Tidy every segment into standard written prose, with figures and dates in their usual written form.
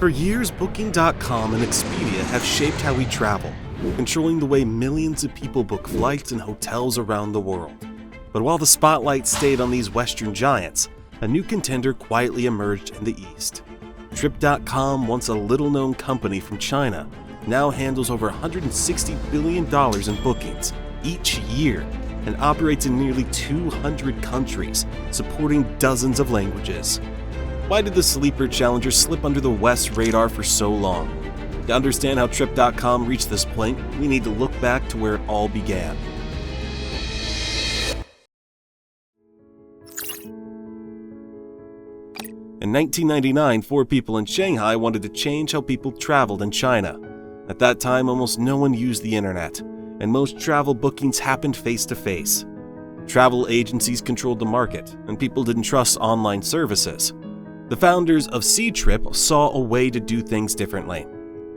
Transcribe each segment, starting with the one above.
For years, Booking.com and Expedia have shaped how we travel, controlling the way millions of people book flights and hotels around the world. But while the spotlight stayed on these Western giants, a new contender quietly emerged in the East. Trip.com, once a little-known company from China, now handles over $160 billion in bookings each year and operates in nearly 200 countries, supporting dozens of languages. Why did the sleeper challenger slip under the West's radar for so long? To understand how Trip.com reached this point, we need to look back to where it all began. In 1999, 4 people in Shanghai wanted to change how people traveled in China. At that time, almost no one used the internet, and most travel bookings happened face-to-face. Travel agencies controlled the market, and people didn't trust online services. The founders of Ctrip saw a way to do things differently.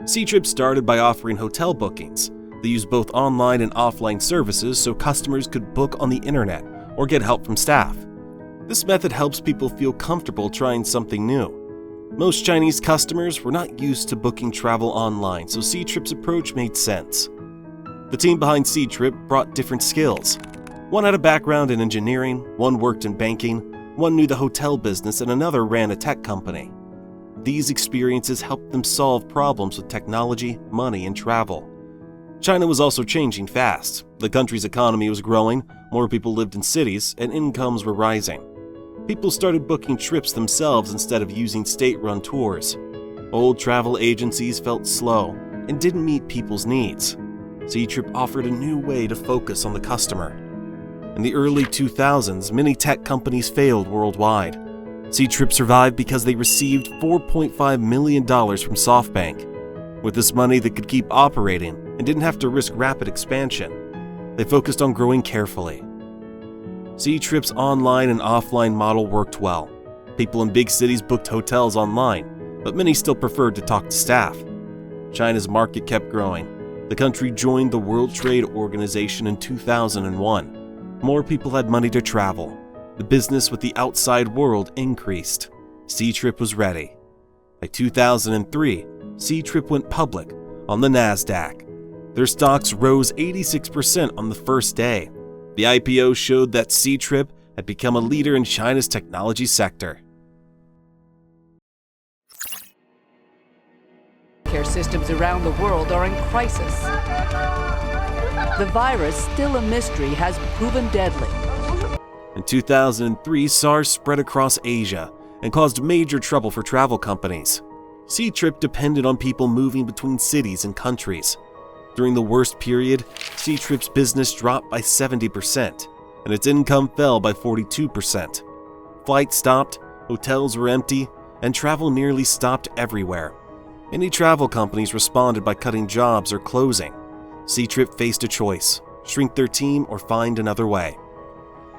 Ctrip started by offering hotel bookings. They used both online and offline services so customers could book on the internet or get help from staff. This method helps people feel comfortable trying something new. Most Chinese customers were not used to booking travel online, so Ctrip's approach made sense. The team behind Ctrip brought different skills. One had a background in engineering, one worked in banking, one knew the hotel business, and another ran a tech company. These experiences helped them solve problems with technology, money, and travel. China was also changing fast. The country's economy was growing, more people lived in cities, and incomes were rising. People started booking trips themselves instead of using state-run tours. Old travel agencies felt slow and didn't meet people's needs. Ctrip offered a new way to focus on the customer. In the early 2000s, many tech companies failed worldwide. Ctrip survived because they received $4.5 million from SoftBank. With this money, they could keep operating and didn't have to risk rapid expansion. They focused on growing carefully. Ctrip's online and offline model worked well. People in big cities booked hotels online, but many still preferred to talk to staff. China's market kept growing. The country joined the World Trade Organization in 2001. More people had money to travel. The business with the outside world increased. Ctrip was ready. By 2003, Ctrip went public on the NASDAQ. Their stocks rose 86% on the first day. The IPO showed that Ctrip had become a leader in China's technology sector. Care systems around the world are in crisis. The virus, still a mystery, has proven deadly. In 2003, SARS spread across Asia and caused major trouble for travel companies. Ctrip depended on people moving between cities and countries. During the worst period, Ctrip's business dropped by 70%, and its income fell by 42%. Flights stopped, hotels were empty, and travel nearly stopped everywhere. Many travel companies responded by cutting jobs or closing. Ctrip faced a choice: shrink their team or find another way.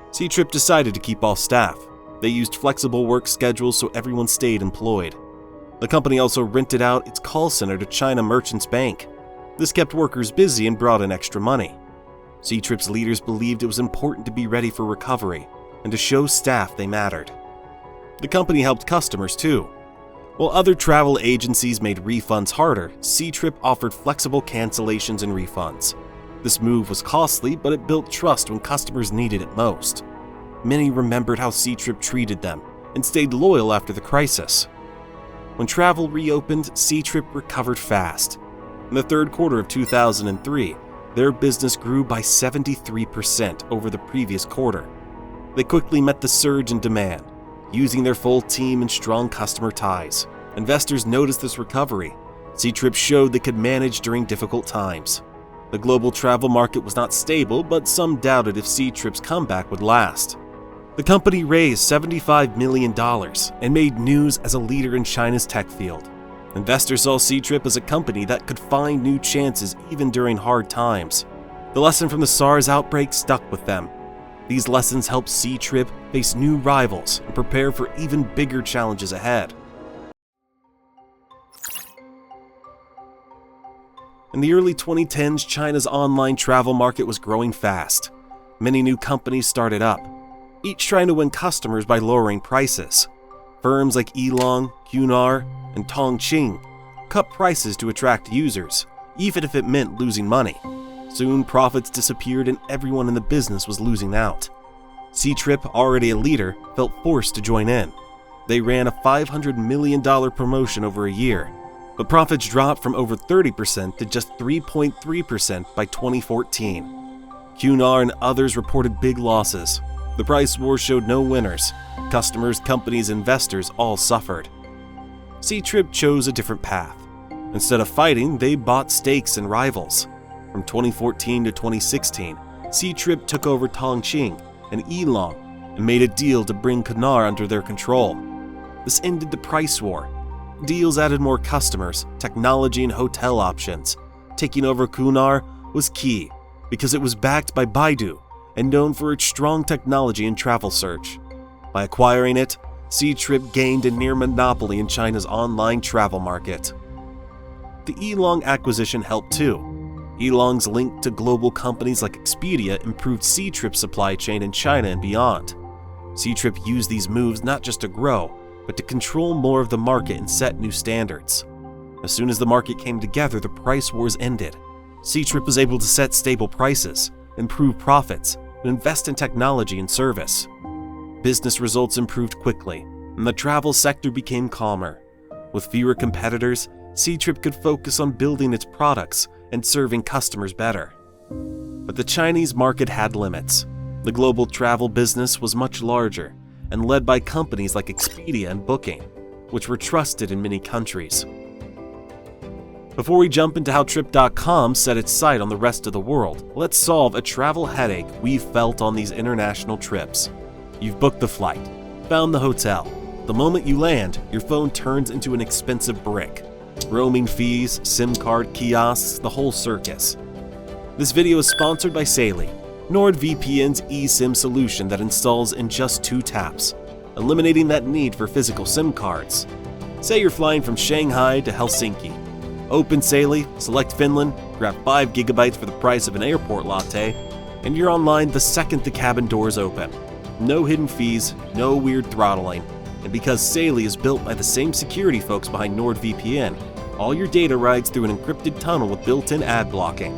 Ctrip decided to keep all staff. They used flexible work schedules so everyone stayed employed. The company also rented out its call center to China Merchants Bank. This kept workers busy and brought in extra money. Ctrip's leaders believed it was important to be ready for recovery and to show staff they mattered. The company helped customers too. While other travel agencies made refunds harder, Ctrip offered flexible cancellations and refunds. This move was costly, but it built trust when customers needed it most. Many remembered how Ctrip treated them and stayed loyal after the crisis. When travel reopened, Ctrip recovered fast. In the third quarter of 2003, their business grew by 73% over the previous quarter. They quickly met the surge in demand, using their full team and strong customer ties. Investors noticed this recovery. Ctrip showed they could manage during difficult times. The global travel market was not stable, but some doubted if Ctrip's comeback would last. The company raised $75 million and made news as a leader in China's tech field. Investors saw Ctrip as a company that could find new chances even during hard times. The lesson from the SARS outbreak stuck with them. These lessons helped Ctrip face new rivals and prepare for even bigger challenges ahead. In the early 2010s, China's online travel market was growing fast. Many new companies started up, each trying to win customers by lowering prices. Firms like eLong, Qunar, and Tongqing cut prices to attract users, even if it meant losing money. Soon, profits disappeared and everyone in the business was losing out. Ctrip, already a leader, felt forced to join in. They ran a $500 million promotion over a year, but profits dropped from over 30% to just 3.3% by 2014. Qunar and others reported big losses. The price war showed no winners. Customers, companies, investors all suffered. Ctrip chose a different path. Instead of fighting, they bought stakes in rivals. From 2014 to 2016, Ctrip took over Tongqing and eLong and made a deal to bring Qunar under their control. This ended the price war. Deals added more customers, technology, and hotel options. Taking over Qunar was key because it was backed by Baidu and known for its strong technology and travel search. By acquiring it, Ctrip gained a near monopoly in China's online travel market. The eLong acquisition helped too. eLong's link to global companies like Expedia improved Ctrip's supply chain in China and beyond. Ctrip used these moves not just to grow, but to control more of the market and set new standards. As soon as the market came together, the price wars ended. Ctrip was able to set stable prices, improve profits, and invest in technology and service. Business results improved quickly, and the travel sector became calmer. With fewer competitors, Ctrip could focus on building its products and serving customers better. But the Chinese market had limits. The global travel business was much larger and led by companies like Expedia and Booking, which were trusted in many countries. Before we jump into how Trip.com set its sight on the rest of the world, let's solve a travel headache we've felt on these international trips. You've booked the flight, found the hotel. The moment you land, your phone turns into an expensive brick. Roaming fees, SIM card kiosks, the whole circus. This video is sponsored by Saily, NordVPN's eSIM solution that installs in just 2 taps, eliminating that need for physical SIM cards. Say you're flying from Shanghai to Helsinki. Open Saily, select Finland, grab 5 GB for the price of an airport latte, and you're online the second the cabin doors open. No hidden fees, no weird throttling. And because Saily is built by the same security folks behind NordVPN, all your data rides through an encrypted tunnel with built-in ad blocking.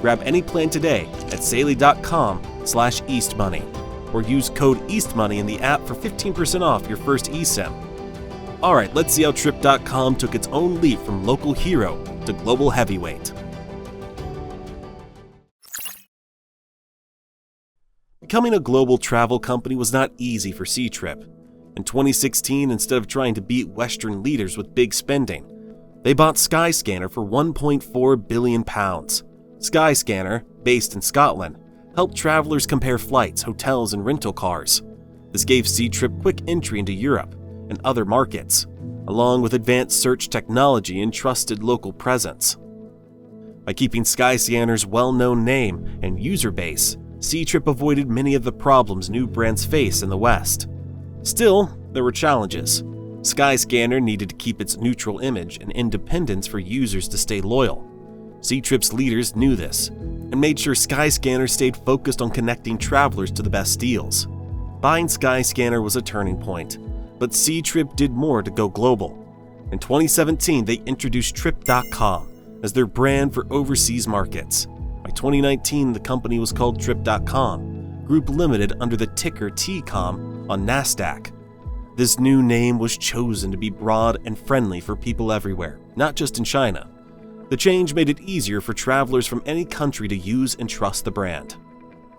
Grab any plan today at saily.com/eastmoney or use code EASTMONEY in the app for 15% off your first eSIM. Alright, let's see how Trip.com took its own leap from local hero to global heavyweight. Becoming a global travel company was not easy for Ctrip. In 2016, instead of trying to beat Western leaders with big spending, they bought Skyscanner for £1.4 billion. Skyscanner, based in Scotland, helped travelers compare flights, hotels, and rental cars. This gave Ctrip quick entry into Europe and other markets, along with advanced search technology and trusted local presence. By keeping Skyscanner's well-known name and user base, Ctrip avoided many of the problems new brands face in the West. Still, there were challenges. Skyscanner needed to keep its neutral image and independence for users to stay loyal. Ctrip's leaders knew this and made sure Skyscanner stayed focused on connecting travelers to the best deals. Buying Skyscanner was a turning point, but Ctrip did more to go global. In 2017, they introduced Trip.com as their brand for overseas markets. By 2019, the company was called Trip.com, Group Limited under the ticker TCOM on NASDAQ. This new name was chosen to be broad and friendly for people everywhere, not just in China. The change made it easier for travelers from any country to use and trust the brand.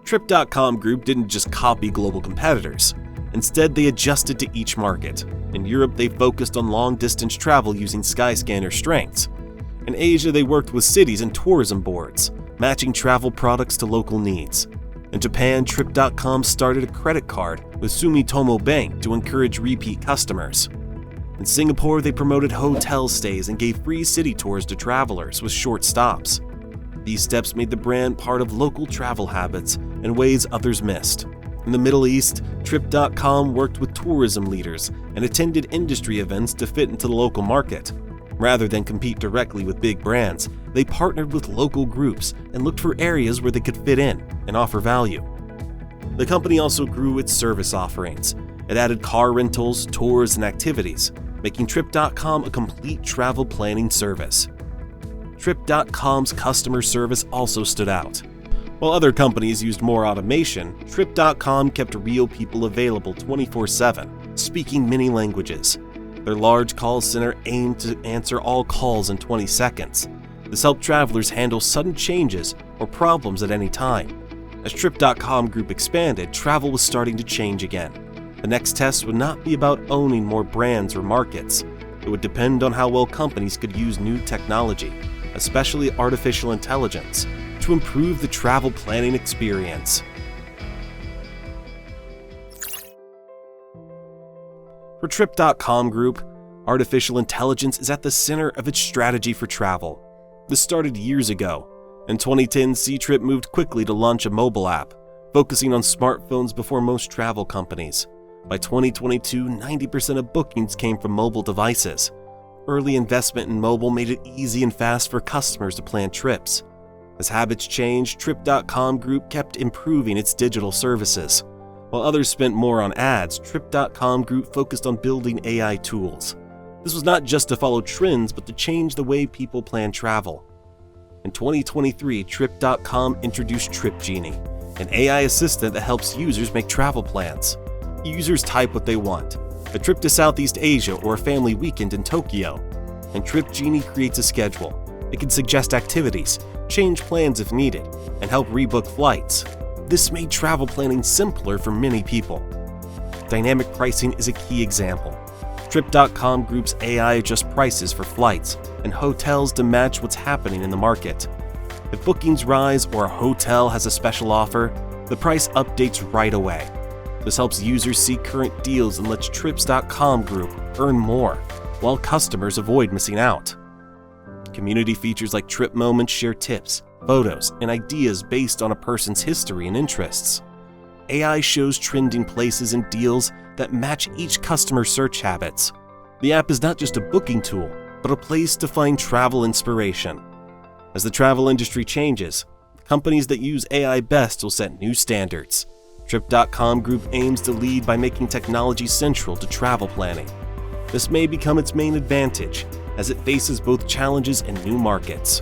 Trip.com Group didn't just copy global competitors. Instead, they adjusted to each market. In Europe, they focused on long-distance travel using Skyscanner's strengths. In Asia, they worked with cities and tourism boards, matching travel products to local needs. In Japan, Trip.com started a credit card with Sumitomo Bank to encourage repeat customers. In Singapore, they promoted hotel stays and gave free city tours to travelers with short stops. These steps made the brand part of local travel habits in ways others missed. In the Middle East, Trip.com worked with tourism leaders and attended industry events to fit into the local market. Rather than compete directly with big brands, they partnered with local groups and looked for areas where they could fit in and offer value. The company also grew its service offerings, It added car rentals, tours, and activities, making Trip.com a complete travel planning service. Trip.com's customer service also stood out. While other companies used more automation, Trip.com kept real people available 24/7, speaking many languages. Their large call center aimed to answer all calls in 20 seconds. This helped travelers handle sudden changes or problems at any time. As Trip.com Group expanded, travel was starting to change again. The next test would not be about owning more brands or markets. It would depend on how well companies could use new technology, especially artificial intelligence, to improve the travel planning experience. For Trip.com Group, artificial intelligence is at the center of its strategy for travel. This started years ago. In 2010, Ctrip moved quickly to launch a mobile app, focusing on smartphones before most travel companies. By 2022, 90% of bookings came from mobile devices. Early investment in mobile made it easy and fast for customers to plan trips. As habits changed, Trip.com Group kept improving its digital services. While others spent more on ads, Trip.com Group focused on building AI tools. This was not just to follow trends, but to change the way people plan travel. In 2023, Trip.com introduced TripGenie, an AI assistant that helps users make travel plans. Users type what they want, a trip to Southeast Asia or a family weekend in Tokyo, and TripGenie creates a schedule. It can suggest activities, change plans if needed, and help rebook flights. This made travel planning simpler for many people. Dynamic pricing is a key example. Trip.com Group's AI adjusts prices for flights and hotels to match what's happening in the market. If bookings rise or a hotel has a special offer, the price updates right away. This helps users see current deals and lets Trips.com Group earn more, while customers avoid missing out. Community features like Trip Moments share tips, photos, and ideas based on a person's history and interests. AI shows trending places and deals that match each customer's search habits. The app is not just a booking tool, but a place to find travel inspiration. As the travel industry changes, companies that use AI best will set new standards. Trip.com Group aims to lead by making technology central to travel planning. This may become its main advantage, as it faces both challenges and new markets.